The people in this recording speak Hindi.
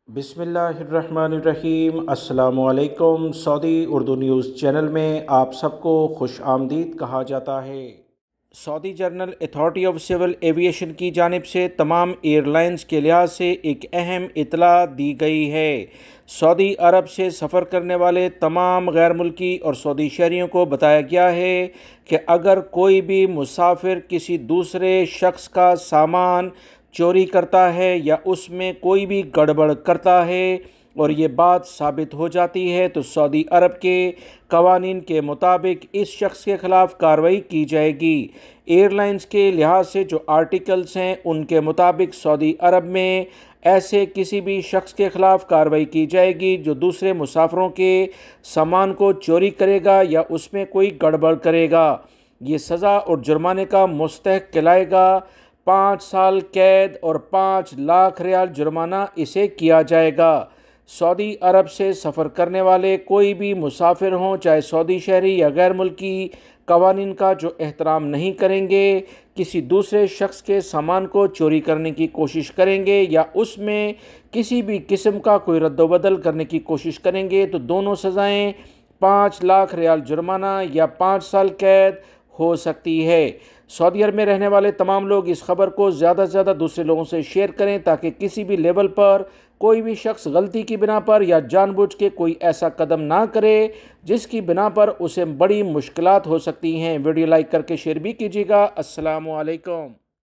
बिस्मिल्लाहिर्रहमानिर्रहीम। अस्सलामुअलैकुम। सऊदी उर्दू न्यूज़ चैनल में आप सबको खुश आमदीद कहा जाता है। Saudi general authority of civil aviation की जानिब से तमाम एयरलाइंस के लिहाज से एक अहम इतला दी गई है। सऊदी अरब से सफ़र करने वाले तमाम गैर मुल्की और सऊदी शहरियों को बताया गया है कि अगर कोई भी मुसाफिर किसी दूसरे शख्स का सामान चोरी करता है या उसमें कोई भी गड़बड़ करता है और ये बात साबित हो जाती है तो सऊदी अरब के कवानीन के मुताबिक इस शख्स के ख़िलाफ़ कार्रवाई की जाएगी। एयरलाइंस के लिहाज से जो आर्टिकल्स हैं उनके मुताबिक सऊदी अरब में ऐसे किसी भी शख्स के ख़िलाफ़ कार्रवाई की जाएगी जो दूसरे मुसाफिरों के सामान को चोरी करेगा या उसमें कोई गड़बड़ करेगा। ये सज़ा और जुर्माने का मुस्तहक कहलाएगा। 5 साल कैद और 5 लाख रियाल जुर्माना इसे किया जाएगा। सऊदी अरब से सफ़र करने वाले कोई भी मुसाफिर हों, चाहे सऊदी शहरी या गैर मुल्की, कवानीन का जो एहतराम नहीं करेंगे, किसी दूसरे शख्स के सामान को चोरी करने की कोशिश करेंगे या उसमें किसी भी किस्म का कोई रद्दोबदल करने की कोशिश करेंगे तो दोनों सज़ाएँ 5 लाख रियाल जुर्माना या 5 साल कैद हो सकती है। सऊदी अरब में रहने वाले तमाम लोग इस खबर को ज़्यादा से ज़्यादा दूसरे लोगों से शेयर करें ताकि किसी भी लेवल पर कोई भी शख्स गलती की बिना पर या जानबूझ के कोई ऐसा कदम ना करे जिसकी बिना पर उसे बड़ी मुश्किलात हो सकती हैं। वीडियो लाइक करके शेयर भी कीजिएगा। अस्सलामु अलैकुम।